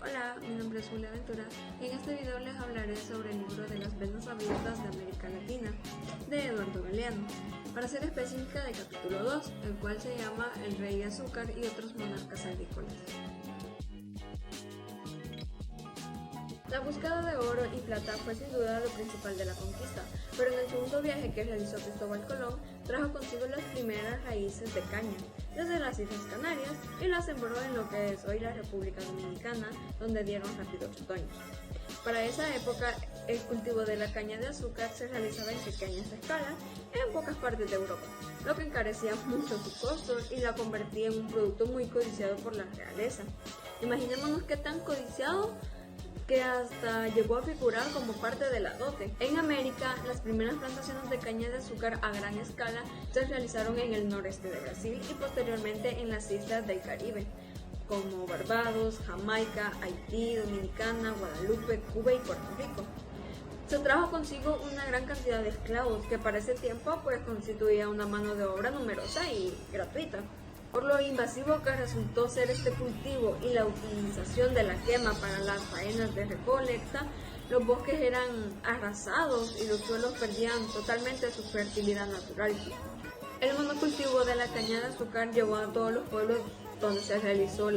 Hola, mi nombre es Julia Ventura y en este video les hablaré sobre el libro de las venas abiertas de América Latina, de Eduardo Galeano, para ser específica de capítulo 2, el cual se llama El Rey Azúcar y otros monarcas agrícolas. La búsqueda de oro y plata fue sin duda lo principal de la conquista, pero en el segundo viaje que realizó Cristóbal Colón trajo consigo las primeras raíces de caña, desde las Islas Canarias, y las sembró en lo que es hoy la República Dominicana, donde dieron rápidos retoños. Para esa época, el cultivo de la caña de azúcar se realizaba en pequeñas escalas en pocas partes de Europa, lo que encarecía mucho su costo y la convertía en un producto muy codiciado por la realeza. Imaginémonos qué tan codiciado que hasta llegó a figurar como parte de la dote. En América, las primeras plantaciones de caña de azúcar a gran escala se realizaron en el noreste de Brasil y posteriormente en las islas del Caribe, como Barbados, Jamaica, Haití, Dominicana, Guadalupe, Cuba y Puerto Rico. Se trajo consigo una gran cantidad de esclavos que para ese tiempo constituía una mano de obra numerosa y gratuita. Por lo invasivo que resultó ser este cultivo y la utilización de la quema para las faenas de recolecta, los bosques eran arrasados y los suelos perdían totalmente su fertilidad natural. El monocultivo de la caña de azúcar llevó a todos los pueblos donde se realizó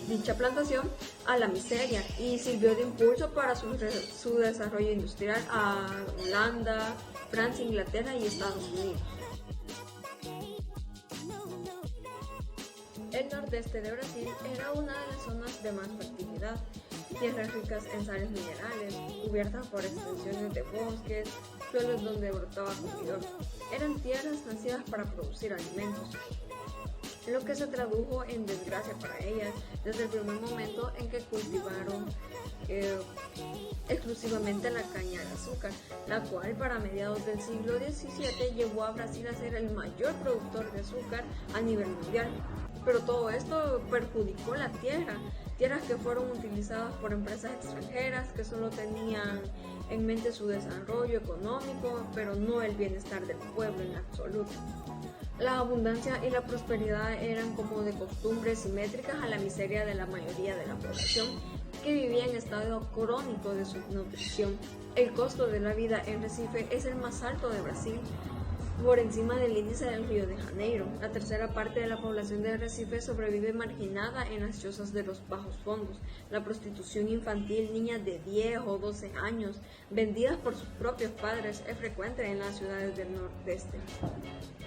dicha plantación a la miseria y sirvió de impulso para su desarrollo industrial a Holanda, Francia, Inglaterra y Estados Unidos. El nordeste de Brasil era una de las zonas de más fertilidad, tierras ricas en sales minerales, cubiertas por extensiones de bosques, suelos donde brotaba comidor. Eran tierras nacidas para producir alimentos, lo que se tradujo en desgracia para ellas desde el primer momento en que cultivaron exclusivamente la caña de azúcar, la cual para mediados del siglo XVII llevó a Brasil a ser el mayor productor de azúcar a nivel mundial. Pero todo esto perjudicó la tierras que fueron utilizadas por empresas extranjeras que solo tenían en mente su desarrollo económico, pero no el bienestar del pueblo en absoluto. La abundancia y la prosperidad eran como de costumbre simétricas a la miseria de la mayoría de la población, que vivía en estado crónico de subnutrición. El costo de la vida en Recife es el más alto de Brasil, por encima del índice del Río de Janeiro. La tercera parte de la población de Recife sobrevive marginada en las chozas de los bajos fondos. La prostitución infantil, niñas de 10 o 12 años, vendidas por sus propios padres, es frecuente en las ciudades del nordeste.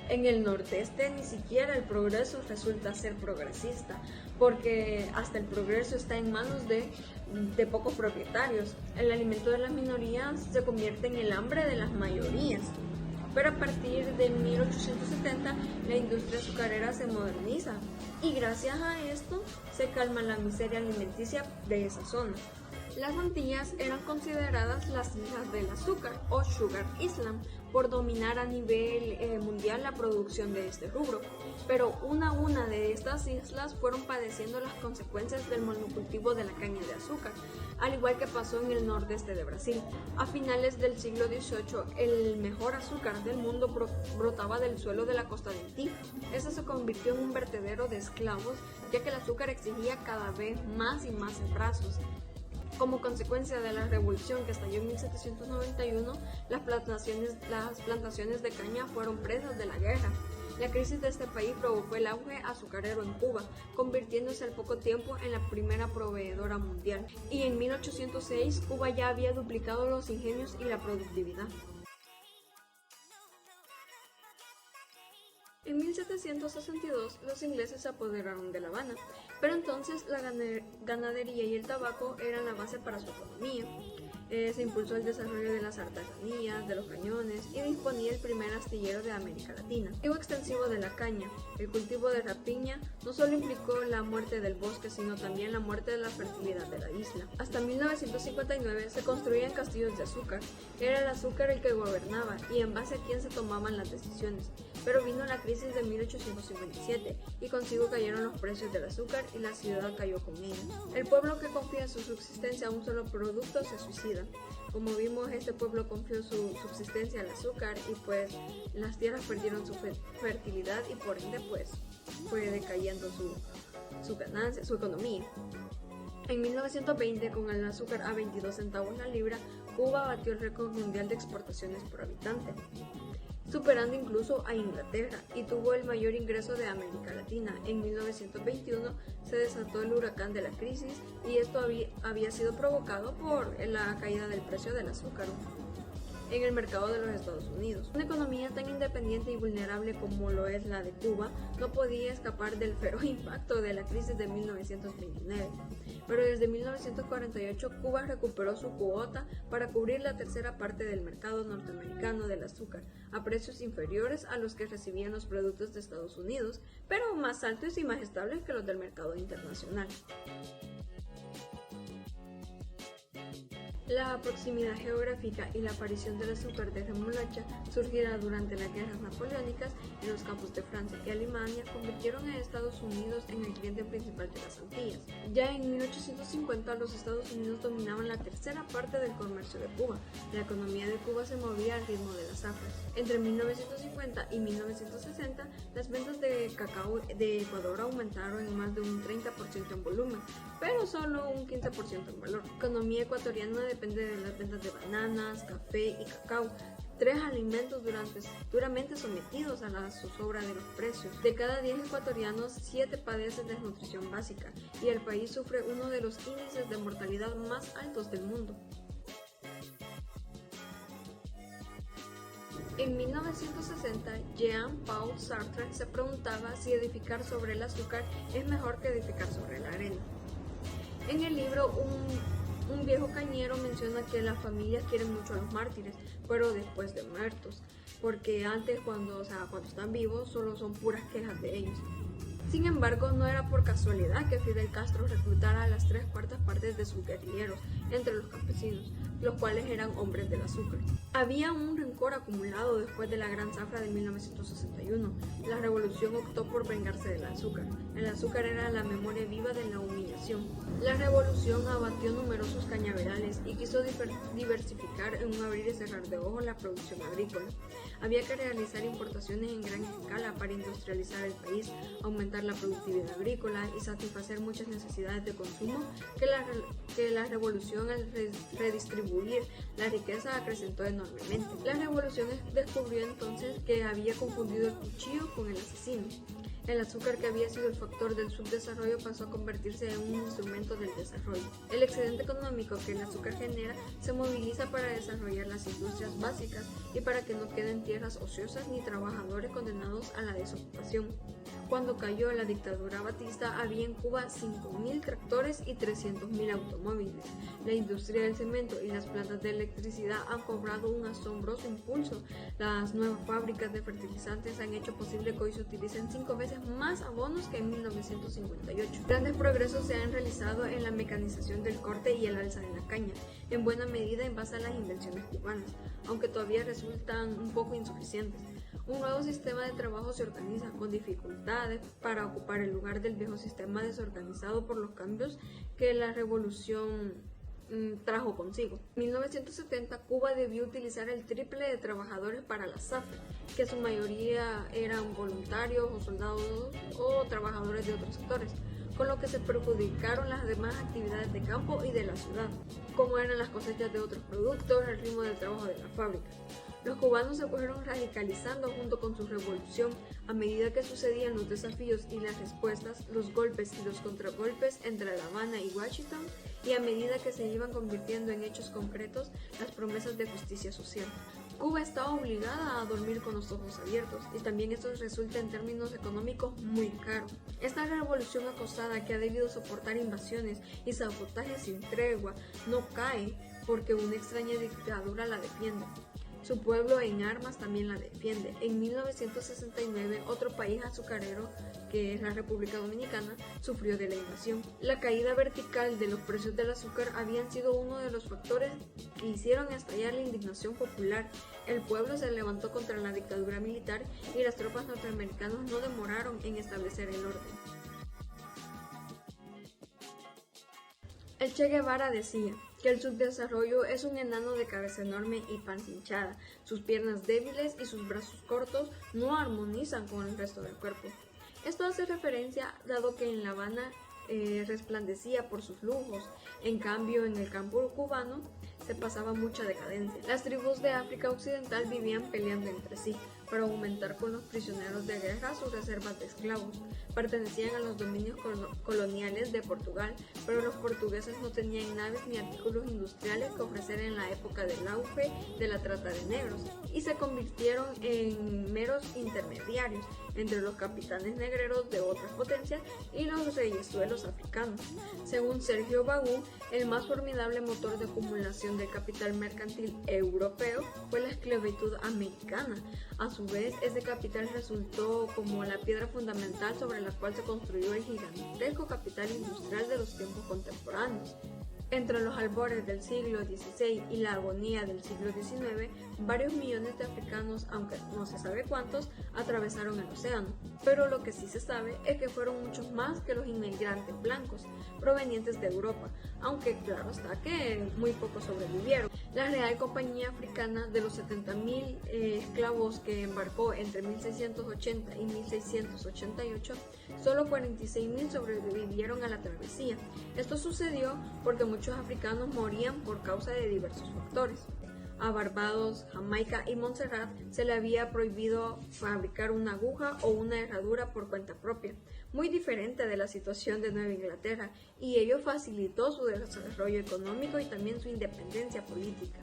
En el nordeste ni siquiera el progreso resulta ser progresista, porque hasta el progreso está en manos de pocos propietarios. El alimento de las minorías se convierte en el hambre de las mayorías. Pero a partir de 1870 la industria azucarera se moderniza y gracias a esto se calma la miseria alimenticia de esa zona. Las Antillas eran consideradas las islas del azúcar o Sugar Island por dominar a nivel mundial la producción de este rubro, pero una a una de estas islas fueron padeciendo las consecuencias del monocultivo de la caña de azúcar, al igual que pasó en el nordeste de Brasil. A finales del siglo XVIII, el mejor azúcar del mundo brotaba del suelo de la costa de Haití. Este se convirtió en un vertedero de esclavos, ya que el azúcar exigía cada vez más y más brazos. Como consecuencia de la revolución que estalló en 1791, las plantaciones de caña fueron presas de la guerra. La crisis de este país provocó el auge azucarero en Cuba, convirtiéndose al poco tiempo en la primera proveedora mundial. Y en 1806, Cuba ya había duplicado los ingenios y la productividad. En 1762 los ingleses se apoderaron de La Habana, pero entonces la ganadería y el tabaco eran la base para su economía. Se impulsó el desarrollo de las artesanías, de los cañones y disponía el primer astillero de América Latina. El cultivo extensivo de la caña, el cultivo de rapiña, no solo implicó la muerte del bosque, sino también la muerte de la fertilidad de la isla. Hasta 1959 se construían castillos de azúcar. Era el azúcar el que gobernaba y en base a quién se tomaban las decisiones. Pero vino la crisis de 1857 y consigo cayeron los precios del azúcar y la ciudad cayó con ella. El pueblo que confía su subsistencia a un solo producto se suicida. Como vimos, este pueblo confió su subsistencia al azúcar y pues las tierras perdieron su fertilidad y por ende pues fue decayendo su ganancia, su economía. En 1920, con el azúcar a 22 centavos la libra, Cuba batió el récord mundial de exportaciones por habitante, superando incluso a Inglaterra, y tuvo el mayor ingreso de América Latina. En 1921 se desató el huracán de la crisis, y esto había sido provocado por la caída del precio del azúcar en el mercado de los Estados Unidos. Una economía tan independiente y vulnerable como lo es la de Cuba no podía escapar del feroz impacto de la crisis de 1929. Pero desde 1948 Cuba recuperó su cuota para cubrir la tercera parte del mercado norteamericano del azúcar a precios inferiores a los que recibían los productos de Estados Unidos, pero más altos y más estables que los del mercado internacional. La proximidad geográfica y la aparición del azúcar de remolacha, surgida durante las guerras napoleónicas en los campos de Francia y Alemania, convirtieron a Estados Unidos en el cliente principal de las Antillas. Ya en 1850 los Estados Unidos dominaban la tercera parte del comercio de Cuba. La economía de Cuba se movía al ritmo de las zafras. Entre 1950 y 1960, las ventas de cacao de Ecuador aumentaron en más de un 30% en volumen, pero solo un 15% en valor. La economía ecuatoriana depende de las ventas de bananas, café y cacao, tres alimentos duramente sometidos a la zozobra de los precios. De cada 10 ecuatorianos, 7 padecen desnutrición básica, y el país sufre uno de los índices de mortalidad más altos del mundo. En 1960, Jean-Paul Sartre se preguntaba si edificar sobre el azúcar es mejor que edificar sobre la arena. En el libro, un viejo cañero menciona que las familias quieren mucho a los mártires, pero después de muertos, porque antes, cuando están vivos, solo son puras quejas de ellos. Sin embargo, no era por casualidad que Fidel Castro reclutara a las 3/4 partes de sus guerrilleros entre los campesinos, los cuales eran hombres del azúcar. Había un rencor acumulado después de la Gran Zafra de 1961. La revolución optó por vengarse del azúcar. El azúcar era la memoria viva de la humillación. La revolución abatió numerosos cañaverales y quiso diversificar en un abrir y cerrar de ojos la producción agrícola. Había que realizar importaciones en gran escala para industrializar el país, aumentar la productividad agrícola y satisfacer muchas necesidades de consumo que la revolución, al redistribuir la riqueza, acrecentó enormemente. La revolución descubrió entonces que había confundido el cuchillo con el asesino. El azúcar, que había sido el factor del subdesarrollo, pasó a convertirse en un instrumento del desarrollo. El excedente económico que el azúcar genera se moviliza para desarrollar las industrias básicas y para que no queden tierras ociosas ni trabajadores condenados a la desocupación. Cuando cayó la dictadura batista, había en Cuba 5.000 tractores y 300.000 automóviles. La industria del cemento y las plantas de electricidad han cobrado un asombroso impulso. Las nuevas fábricas de fertilizantes han hecho posible que hoy se utilicen 5 veces más abonos que en 1958. Grandes progresos se han realizado en la mecanización del corte y el alza de la caña, en buena medida en base a las invenciones cubanas, aunque todavía resultan un poco insuficientes. Un nuevo sistema de trabajo se organiza con dificultades para ocupar el lugar del viejo sistema desorganizado por los cambios que la revolución trajo consigo. En 1970, Cuba debió utilizar el triple de trabajadores para la zafra, que su mayoría eran voluntarios o soldados o trabajadores de otros sectores, con lo que se perjudicaron las demás actividades de campo y de la ciudad, como eran las cosechas de otros productos, el ritmo del trabajo de la fábrica. Los cubanos se fueron radicalizando junto con su revolución a medida que sucedían los desafíos y las respuestas, los golpes y los contragolpes entre La Habana y Washington, y a medida que se iban convirtiendo en hechos concretos las promesas de justicia social. Cuba estaba obligada a dormir con los ojos abiertos, y también esto resulta en términos económicos muy caro. Esta revolución acosada, que ha debido soportar invasiones y sabotajes sin tregua, no cae porque una extraña dictadura la defiende. Su pueblo en armas también la defiende. En 1969, otro país azucarero, que es la República Dominicana, sufrió de la invasión. La caída vertical de los precios del azúcar habían sido uno de los factores que hicieron estallar la indignación popular. El pueblo se levantó contra la dictadura militar y las tropas norteamericanas no demoraron en establecer el orden. El Che Guevara decía que el subdesarrollo es un enano de cabeza enorme y panza hinchada. Sus piernas débiles y sus brazos cortos no armonizan con el resto del cuerpo. Esto hace referencia dado que en La Habana resplandecía por sus lujos. En cambio, en el campo cubano se pasaba mucha decadencia. Las tribus de África Occidental vivían peleando entre sí para aumentar con los prisioneros de guerra sus reservas de esclavos. Pertenecían a los dominios coloniales de Portugal, pero los portugueses no tenían naves ni artículos industriales que ofrecer en la época del auge de la trata de negros, y se convirtieron en meros intermediarios entre los capitanes negreros de otras potencias y los reyezuelos africanos. Según Sergio Bagú, el más formidable motor de acumulación del capital mercantil europeo fue la esclavitud americana. A su vez, ese capital resultó como la piedra fundamental sobre la cual se construyó el gigantesco capital industrial de los tiempos contemporáneos. Entre los albores del siglo XVI y la agonía del siglo XIX, varios millones de africanos, aunque no se sabe cuántos, atravesaron el océano. Pero lo que sí se sabe es que fueron muchos más que los inmigrantes blancos provenientes de Europa, aunque claro está que muy pocos sobrevivieron. La Real Compañía Africana, de los 70.000 esclavos que embarcó entre 1680 y 1688, solo 46.000 sobrevivieron a la travesía. Esto sucedió porque muchos africanos morían por causa de diversos factores. A Barbados, Jamaica y Montserrat se le había prohibido fabricar una aguja o una herradura por cuenta propia, muy diferente de la situación de Nueva Inglaterra, y ello facilitó su desarrollo económico y también su independencia política.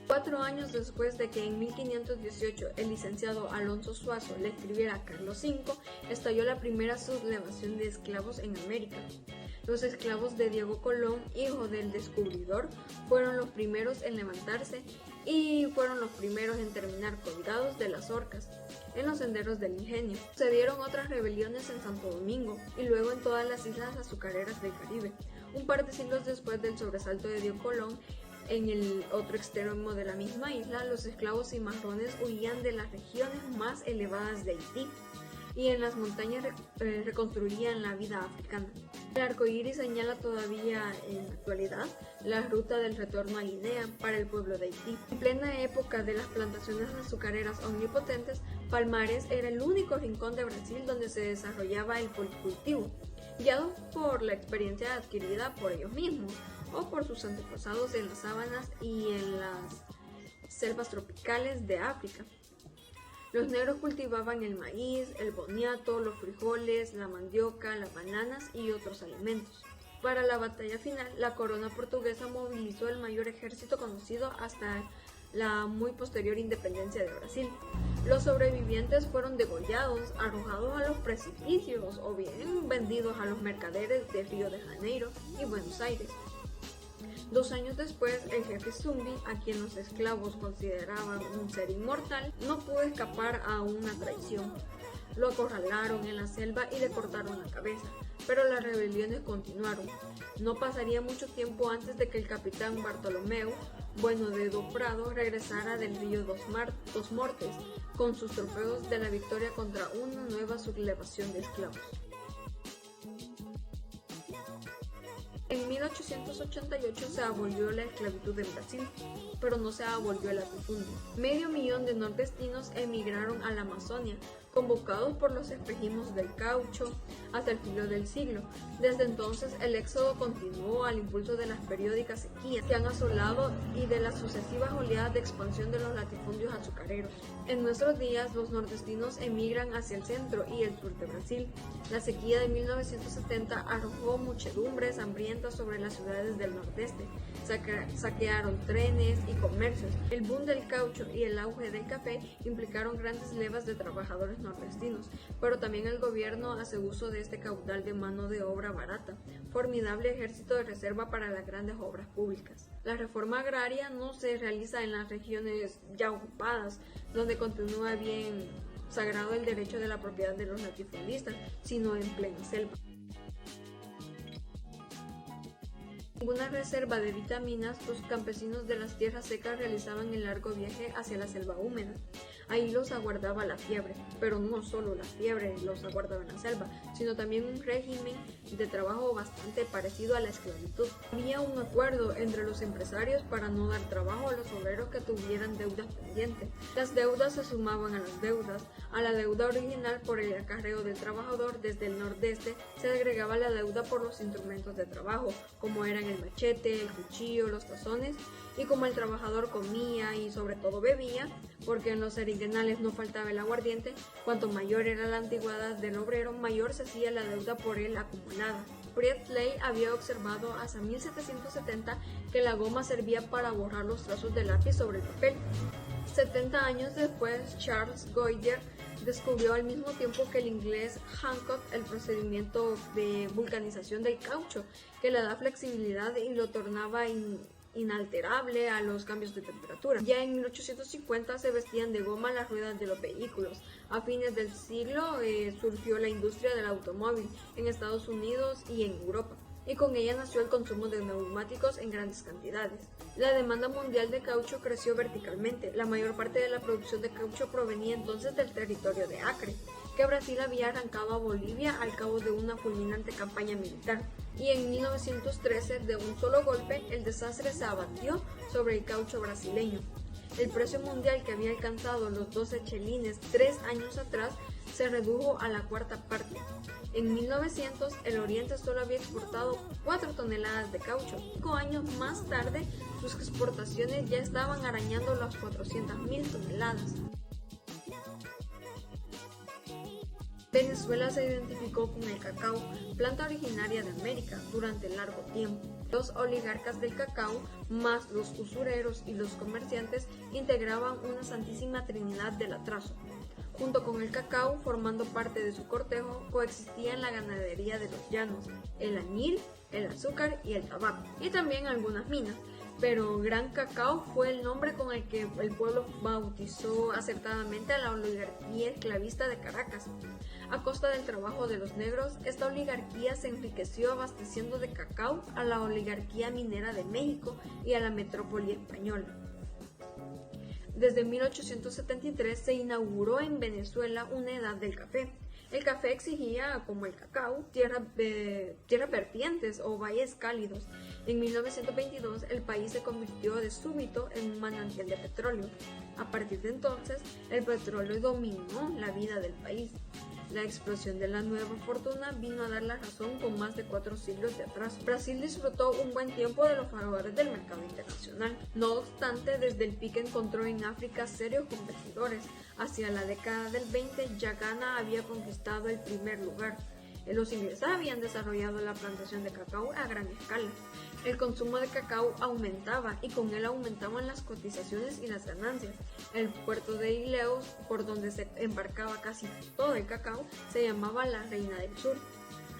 4 años después de que en 1518 el licenciado Alonso Suazo le escribiera a Carlos V, estalló la primera sublevación de esclavos en América. Los esclavos de Diego Colón, hijo del descubridor, fueron los primeros en levantarse y fueron los primeros en terminar colgados de las horcas en los senderos del ingenio. Sucedieron otras rebeliones en Santo Domingo y luego en todas las islas azucareras del Caribe. Un par de siglos después del sobresalto de Diego Colón, en el otro extremo de la misma isla, los esclavos cimarrones huían de las regiones más elevadas de Haití y en las montañas reconstruían la vida africana. El arco iris señala todavía en la actualidad la ruta del retorno a Guinea para el pueblo de Haití. En plena época de las plantaciones azucareras omnipotentes, Palmares era el único rincón de Brasil donde se desarrollaba el policultivo, guiados por la experiencia adquirida por ellos mismos o por sus antepasados en las sabanas y en las selvas tropicales de África. Los negros cultivaban el maíz, el boniato, los frijoles, la mandioca, las bananas y otros alimentos. Para la batalla final, la corona portuguesa movilizó el mayor ejército conocido hasta la muy posterior independencia de Brasil. Los sobrevivientes fueron degollados, arrojados a los precipicios o bien vendidos a los mercaderes de Río de Janeiro y Buenos Aires. 2 años después, el jefe Zumbi, a quien los esclavos consideraban un ser inmortal, no pudo escapar a una traición. Lo acorralaron en la selva y le cortaron la cabeza, pero las rebeliones continuaron. No pasaría mucho tiempo antes de que el capitán Bartolomeu Bueno de do Prado regresara del río Dos Mortes con sus trofeos de la victoria contra una nueva sublevación de esclavos. En 1888 se abolió la esclavitud en Brasil, pero no se abolió el latifundio. 500.000 de nordestinos emigraron a la Amazonia, convocados por los espejismos del caucho hasta el filo del siglo. Desde entonces el éxodo continuó al impulso de las periódicas sequías que han asolado y de las sucesivas oleadas de expansión de los latifundios azucareros. En nuestros días los nordestinos emigran hacia el centro y el sur de Brasil. La sequía de 1970 arrojó muchedumbres hambrientas sobre las ciudades del nordeste, saquearon trenes y comercios. El boom del caucho y el auge del café implicaron grandes levas de trabajadores nordestinos, pero también el gobierno hace uso de este caudal de mano de obra barata, formidable ejército de reserva para las grandes obras públicas. La reforma agraria no se realiza en las regiones ya ocupadas, donde continúa bien sagrado el derecho de la propiedad de los latifundistas, sino en plena selva. Ninguna reserva de vitaminas, los campesinos de las tierras secas realizaban el largo viaje hacia la selva húmeda. Ahí los aguardaba la fiebre, pero no solo la fiebre los aguardaba en la selva, sino también un régimen de trabajo bastante parecido a la esclavitud. Había un acuerdo entre los empresarios para no dar trabajo a los obreros que tuvieran deudas pendientes. Las deudas se sumaban a las deudas. A la deuda original por el acarreo del trabajador desde el nordeste se agregaba la deuda por los instrumentos de trabajo, como eran el machete, el cuchillo, los tazones, y como el trabajador comía y sobre todo bebía, porque en los seringuenales no faltaba el aguardiente, cuanto mayor era la antigüedad del obrero, mayor se hacía la deuda por él acumulada. Priestley había observado hasta 1770 que la goma servía para borrar los trazos de lápiz sobre el papel. 70 años después, Charles Goyer descubrió al mismo tiempo que el inglés Hancock el procedimiento de vulcanización del caucho, que le da flexibilidad y lo tornaba inalterable a los cambios de temperatura. Ya en 1850 se vestían de goma las ruedas de los vehículos. A fines del siglo surgió la industria del automóvil en Estados Unidos y en Europa, y con ella nació el consumo de neumáticos en grandes cantidades. La demanda mundial de caucho creció verticalmente. La mayor parte de la producción de caucho provenía entonces del territorio de Acre, que Brasil había arrancado a Bolivia al cabo de una fulminante campaña militar. Y en 1913, de un solo golpe, el desastre se abatió sobre el caucho brasileño. El precio mundial, que había alcanzado los 12 chelines 3 años atrás, se redujo a la cuarta parte. En 1900, el Oriente solo había exportado 4 toneladas de caucho. 5 años más tarde, sus exportaciones ya estaban arañando las 400.000 toneladas. Venezuela se identificó con el cacao, planta originaria de América, durante largo tiempo. Los oligarcas del cacao, más los usureros y los comerciantes, integraban una santísima trinidad del atraso. Junto con el cacao, formando parte de su cortejo, coexistían la ganadería de los llanos, el añil, el azúcar y el tabaco, y también algunas minas. Pero Gran Cacao fue el nombre con el que el pueblo bautizó acertadamente a la oligarquía esclavista de Caracas. A costa del trabajo de los negros, esta oligarquía se enriqueció abasteciendo de cacao a la oligarquía minera de México y a la metrópoli española. Desde 1873 se inauguró en Venezuela una edad del café. El café exigía, como el cacao, tierras vertientes o valles cálidos. En 1922 el país se convirtió de súbito en un manantial de petróleo. A partir de entonces, el petróleo dominó la vida del país. La explosión de la nueva fortuna vino a dar la razón con más de 4 siglos de atraso. Brasil disfrutó un buen tiempo de los favores del mercado internacional. No obstante, desde el pique encontró en África serios competidores. Hacia la década del 20, ya Ghana había conquistado el primer lugar. Los ingleses habían desarrollado la plantación de cacao a gran escala. El consumo de cacao aumentaba y con él aumentaban las cotizaciones y las ganancias. El puerto de Ileos, por donde se embarcaba casi todo el cacao, se llamaba la Reina del Sur.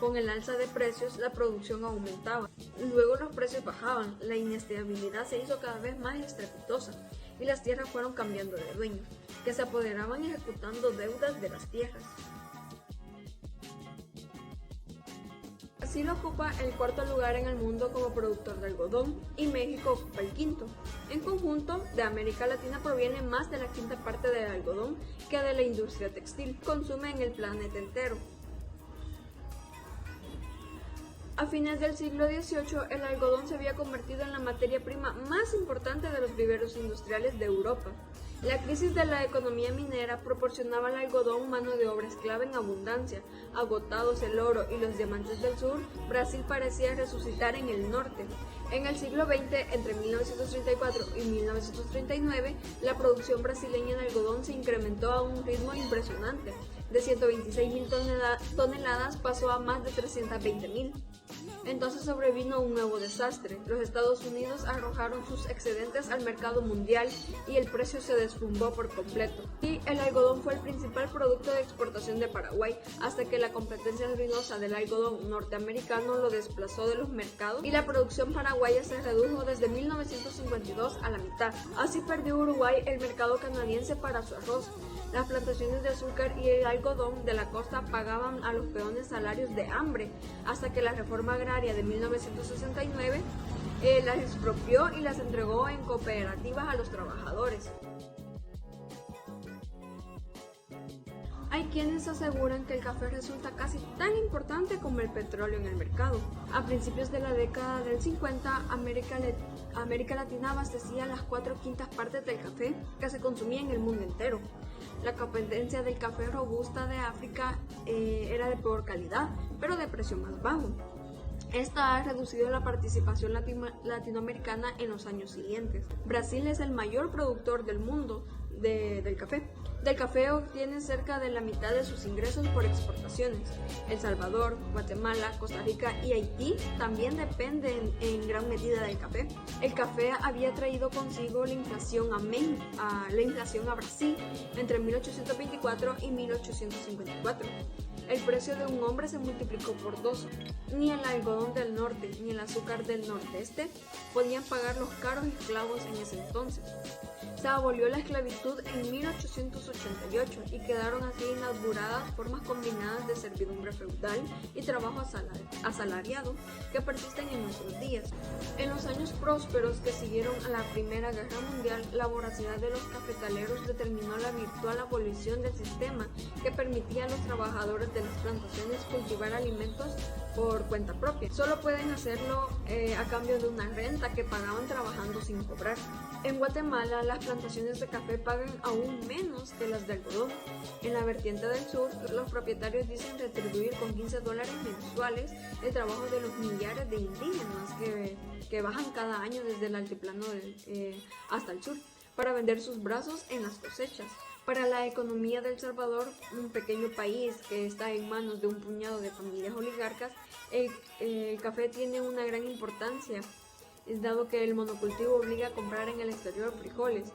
Con el alza de precios, la producción aumentaba. Luego los precios bajaban, la inestabilidad se hizo cada vez más estrepitosa y las tierras fueron cambiando de dueños, que se apoderaban ejecutando deudas de las tierras. Brasil ocupa el 4º lugar en el mundo como productor de algodón y México ocupa el 5º. En conjunto, de América Latina proviene más de la 1/5 parte del algodón que de la industria textil. Consume en el planeta entero. A fines del siglo XVIII, el algodón se había convertido en la materia prima más importante de los viveros industriales de Europa. La crisis de la economía minera proporcionaba al algodón mano de obra esclava en abundancia. Agotados el oro y los diamantes del sur, Brasil parecía resucitar en el norte. En el siglo XX, entre 1934 y 1939, la producción brasileña de algodón se incrementó a un ritmo impresionante. De 126.000 toneladas pasó a más de 320.000. Entonces sobrevino un nuevo desastre. Los Estados Unidos arrojaron sus excedentes al mercado mundial y el precio se desplomó por completo. Y el algodón fue el principal producto de exportación de Paraguay, hasta que la competencia ruinosa del algodón norteamericano lo desplazó de los mercados y la producción paraguaya se redujo desde 1952 a la mitad. Así perdió Uruguay el mercado canadiense para su arroz. Las plantaciones de azúcar y el algodón de la costa pagaban a los peones salarios de hambre, hasta que la reforma agraria de 1969 las expropió y las entregó en cooperativas a los trabajadores. quienes aseguran que el café resulta casi tan importante como el petróleo en el mercado. A principios de la década del 50, América Latina abastecía las 4/5 partes del café que se consumía en el mundo entero. La competencia del café robusta de África era de peor calidad, pero de precio más bajo. Esta ha reducido la participación latinoamericana en los años siguientes. Brasil es el mayor productor del mundo del café. Del café obtiene cerca de la mitad de sus ingresos por exportaciones. El Salvador, Guatemala, Costa Rica y Haití también dependen en gran medida del café. El café había traído consigo la inflación a Brasil entre 1824 y 1854. El precio de un hombre se multiplicó por 2. Ni el algodón del norte ni el azúcar del nordeste podían pagar los caros esclavos en ese entonces. Se abolió la esclavitud en 1888 y quedaron así inauguradas formas combinadas de servidumbre feudal y trabajo asalariado que persisten en nuestros días. En los años prósperos que siguieron a la Primera Guerra Mundial, la voracidad de los cafetaleros determinó la virtual abolición del sistema que permitía a los trabajadores de las plantaciones cultivar alimentos por cuenta propia. Solo pueden hacerlo a cambio de una renta que pagaban trabajando sin cobrar. En Guatemala, las plantaciones de café pagan aún menos que las de algodón. En la vertiente del sur, los propietarios dicen retribuir con $15 mensuales el trabajo de los millares de indígenas que bajan cada año desde el altiplano hasta el sur para vender sus brazos en las cosechas. Para la economía de El Salvador, un pequeño país que está en manos de un puñado de familias oligarcas, el café tiene una gran importancia, dado que el monocultivo obliga a comprar en el exterior frijoles,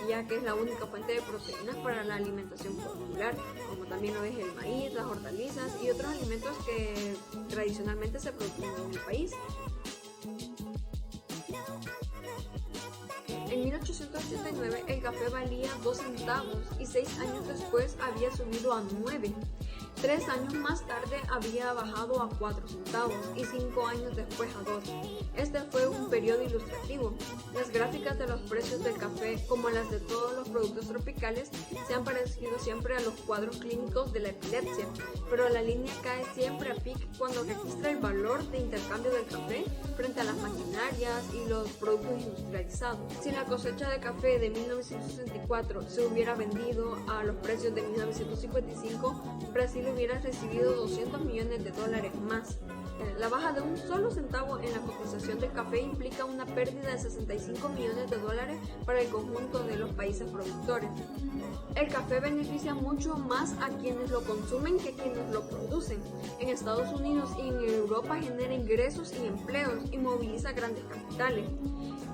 ya que es la única fuente de proteínas para la alimentación popular, como también lo es el maíz, las hortalizas y otros alimentos que tradicionalmente se producen en el país. En 1889 el café valía 2 centavos y 6 años después había subido a 9. 3 años más tarde había bajado a 4 centavos y 5 años después a 2. Este fue un periodo ilustrativo. Las gráficas de los precios del café, como las de todos los productos tropicales, se han parecido siempre a los cuadros clínicos de la epilepsia, pero la línea cae siempre a pic cuando registra el valor de intercambio del café frente a las maquinarias y los productos industrializados. Si la cosecha de café de 1964 se hubiera vendido a los precios de 1955, Brasil hubiera recibido $200 millones más. La baja de un solo centavo en la cotización del café implica una pérdida de $65 millones para el conjunto de los países productores. El café beneficia mucho más a quienes lo consumen que a quienes lo producen. En Estados Unidos y en Europa genera ingresos y empleos y moviliza grandes capitales.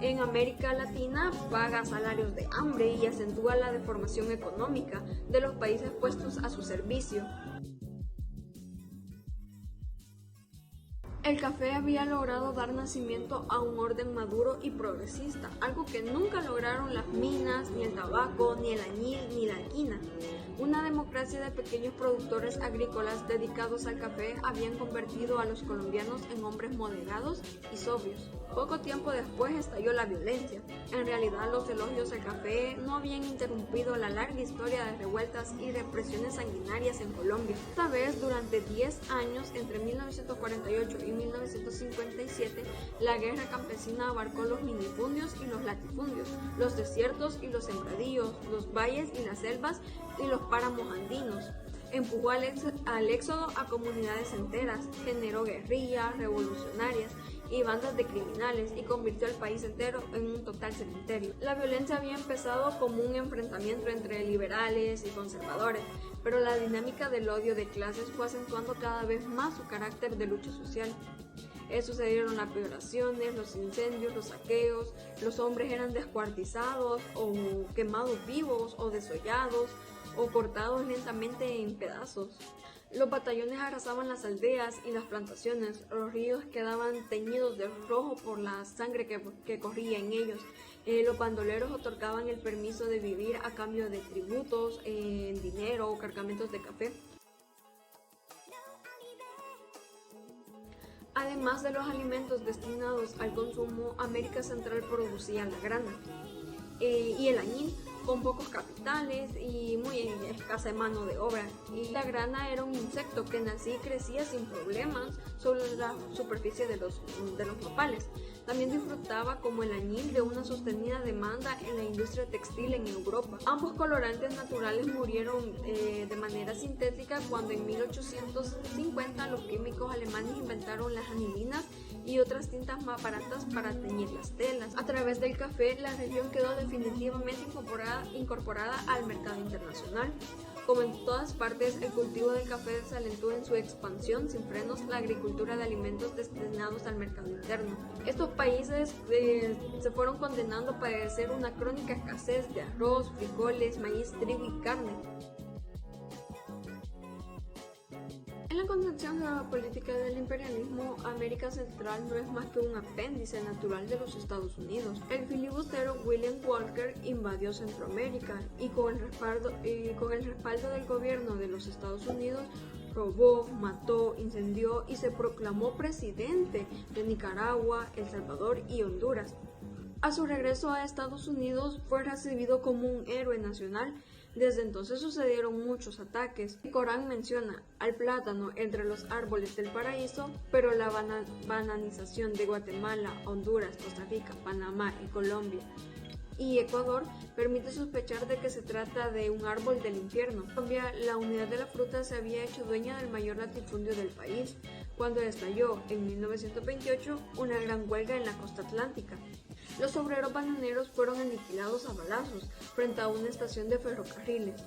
En América Latina paga salarios de hambre y acentúa la deformación económica de los países puestos a su servicio. El café había logrado dar nacimiento a un orden maduro y progresista, algo que nunca lograron las minas, ni el tabaco, ni el añil, ni la quina. Una democracia de pequeños productores agrícolas dedicados al café habían convertido a los colombianos en hombres moderados y sobrios. Poco tiempo después estalló la violencia. En realidad, los elogios al café no habían interrumpido la larga historia de revueltas y represiones sanguinarias en Colombia. Esta vez, durante 10 años, entre 1948 y 1957, la guerra campesina abarcó los minifundios y los latifundios, los desiertos y los sembradíos, los valles y las selvas y los páramos andinos. Empujó al éxodo a comunidades enteras, generó guerrillas revolucionarias y bandas de criminales y convirtió al país entero en un total cementerio. La violencia había empezado como un enfrentamiento entre liberales y conservadores, pero la dinámica del odio de clases fue acentuando cada vez más su carácter de lucha social. Sucedieron las violaciones, los incendios, los saqueos, los hombres eran descuartizados o quemados vivos o desollados o cortados lentamente en pedazos. Los batallones arrasaban las aldeas y las plantaciones, los ríos quedaban teñidos de rojo por la sangre que corría en ellos. Los bandoleros otorgaban el permiso de vivir a cambio de tributos, dinero o cargamentos de café. Además de los alimentos destinados al consumo, América Central producía la grana y el añil, con pocos capitales y muy escasa mano de obra. Y la grana era un insecto que nacía y crecía sin problemas sobre la superficie de los nopales. También disfrutaba como el añil de una sostenida demanda en la industria textil en Europa. Ambos colorantes naturales murieron de manera sintética cuando en 1850 los químicos alemanes inventaron las anilinas y otras tintas más baratas para teñir las telas. A través del café, la región quedó definitivamente incorporada al mercado internacional. Como en todas partes, el cultivo del café desalentó en su expansión sin frenos la agricultura de alimentos destinados al mercado interno. Estos países se fueron condenando a padecer una crónica escasez de arroz, frijoles, maíz, trigo y carne. En la concepción geopolítica del imperialismo, América Central no es más que un apéndice natural de los Estados Unidos. El filibustero William Walker invadió Centroamérica y con el respaldo del gobierno de los Estados Unidos robó, mató, incendió y se proclamó presidente de Nicaragua, El Salvador y Honduras. A su regreso a Estados Unidos fue recibido como un héroe nacional. Desde entonces sucedieron muchos ataques. El Corán menciona al plátano entre los árboles del paraíso, pero la bananización de Guatemala, Honduras, Costa Rica, Panamá y Colombia y Ecuador permite sospechar de que se trata de un árbol del infierno. En Colombia, la unidad de la fruta se había hecho dueña del mayor latifundio del país, cuando estalló en 1928 una gran huelga en la costa atlántica. Los obreros bananeros fueron aniquilados a balazos frente a una estación de ferrocarriles.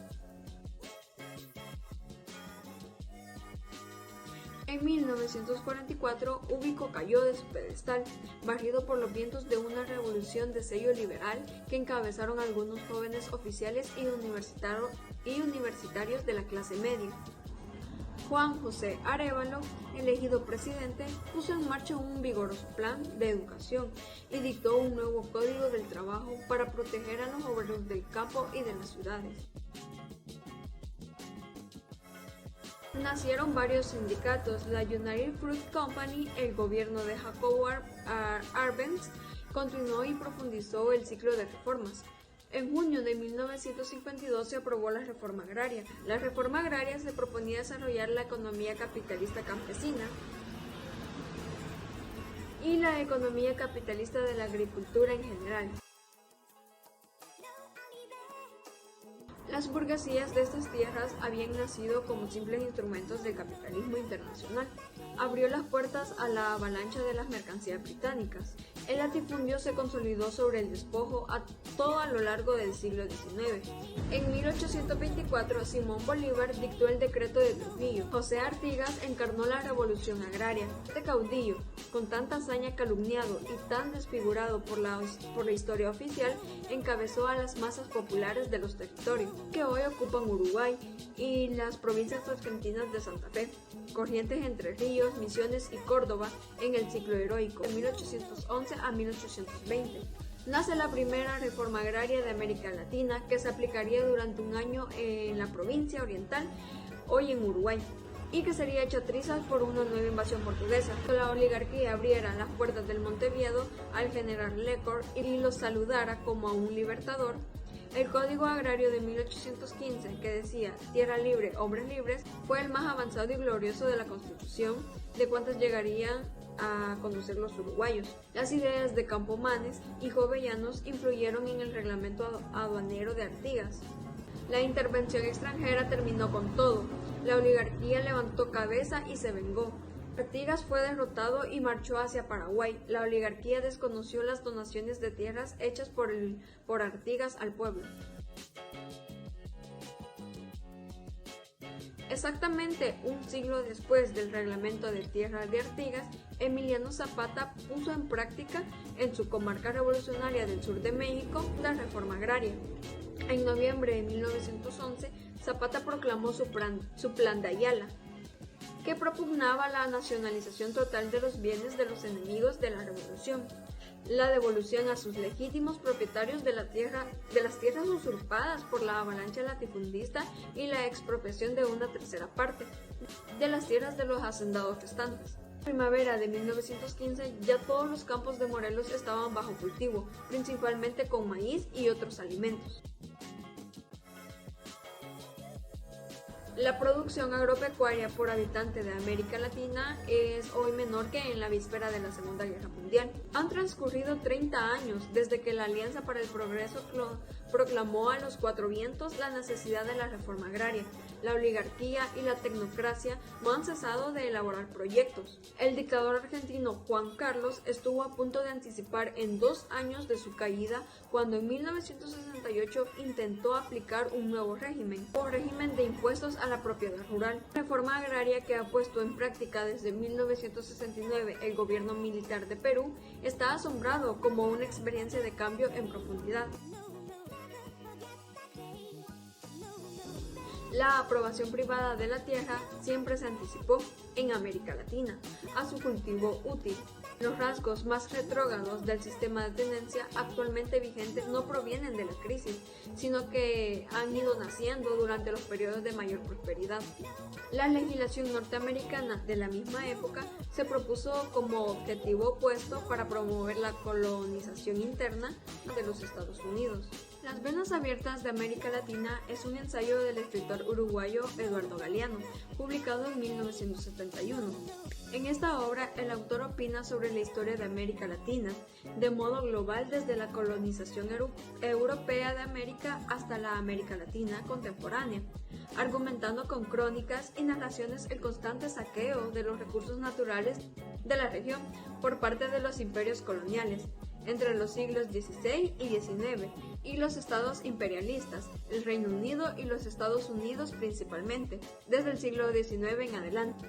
En 1944, Ubiko cayó de su pedestal, barrido por los vientos de una revolución de sello liberal que encabezaron algunos jóvenes oficiales y universitarios de la clase media. Juan José Arévalo, elegido presidente, puso en marcha un vigoroso plan de educación y dictó un nuevo código del trabajo para proteger a los obreros del campo y de las ciudades. Nacieron varios sindicatos. La United Fruit Company, el gobierno de Jacobo Arbenz, continuó y profundizó el ciclo de reformas. En junio de 1952 se aprobó la reforma agraria. La reforma agraria se proponía desarrollar la economía capitalista campesina y la economía capitalista de la agricultura en general. Las burguesías de estas tierras habían nacido como simples instrumentos del capitalismo internacional. Abrió las puertas a la avalancha de las mercancías británicas. El latifundio se consolidó sobre el despojo todo a lo largo del siglo XIX. En 1824, Simón Bolívar dictó el decreto de Trujillo. José Artigas encarnó la revolución agraria. Este caudillo, con tanta hazaña calumniado y tan desfigurado por la historia oficial, encabezó a las masas populares de los territorios que hoy ocupan Uruguay y las provincias argentinas de Santa Fe, Corrientes, Entre Ríos, Misiones y Córdoba en el ciclo heroico de 1811 a 1820. Nace la primera reforma agraria de América Latina que se aplicaría durante un año en la provincia oriental, hoy en Uruguay, y que sería hecha trizas por una nueva invasión portuguesa. La oligarquía abriera las puertas del Montevideo al general Lecor y lo saludara como a un libertador. El Código Agrario de 1815, que decía tierra libre, hombres libres, fue el más avanzado y glorioso de la Constitución, de cuantas llegarían a conocer los uruguayos. Las ideas de Campomanes y Jovellanos influyeron en el reglamento aduanero de Artigas. La intervención extranjera terminó con todo. La oligarquía levantó cabeza y se vengó. Artigas fue derrotado y marchó hacia Paraguay. La oligarquía desconoció las donaciones de tierras hechas por Artigas al pueblo. Exactamente un siglo después del reglamento de tierra de Artigas, Emiliano Zapata puso en práctica en su comarca revolucionaria del sur de México la reforma agraria. En noviembre de 1911, Zapata proclamó su plan de Ayala, que propugnaba la nacionalización total de los bienes de los enemigos de la revolución, la devolución a sus legítimos propietarios de las tierras usurpadas por la avalancha latifundista y la expropiación de una tercera parte de las tierras de los hacendados restantes. En primavera de 1915 ya todos los campos de Morelos estaban bajo cultivo, principalmente con maíz y otros alimentos. La producción agropecuaria por habitante de América Latina es hoy menor que en la víspera de la Segunda Guerra Mundial. Han transcurrido 30 años desde que la Alianza para el Progreso proclamó a los cuatro vientos la necesidad de la reforma agraria. La oligarquía y la tecnocracia no han cesado de elaborar proyectos. El dictador argentino Juan Carlos estuvo a punto de anticipar en 2 años de su caída cuando en 1968 intentó aplicar un nuevo régimen, un régimen de impuestos a la propiedad rural. La reforma agraria que ha puesto en práctica desde 1969 el gobierno militar de Perú está asombrado como una experiencia de cambio en profundidad. La aprobación privada de la tierra siempre se anticipó, en América Latina, a su cultivo útil. Los rasgos más retrógrados del sistema de tenencia actualmente vigentes no provienen de la crisis, sino que han ido naciendo durante los periodos de mayor prosperidad. La legislación norteamericana de la misma época se propuso como objetivo opuesto para promover la colonización interna de los Estados Unidos. Las venas abiertas de América Latina es un ensayo del escritor uruguayo Eduardo Galeano, publicado en 1971. En esta obra, el autor opina sobre la historia de América Latina, de modo global desde la colonización europea de América hasta la América Latina contemporánea, argumentando con crónicas y narraciones el constante saqueo de los recursos naturales de la región por parte de los imperios coloniales, entre los siglos XVI y XIX, y los estados imperialistas, el Reino Unido y los Estados Unidos principalmente, desde el siglo XIX en adelante.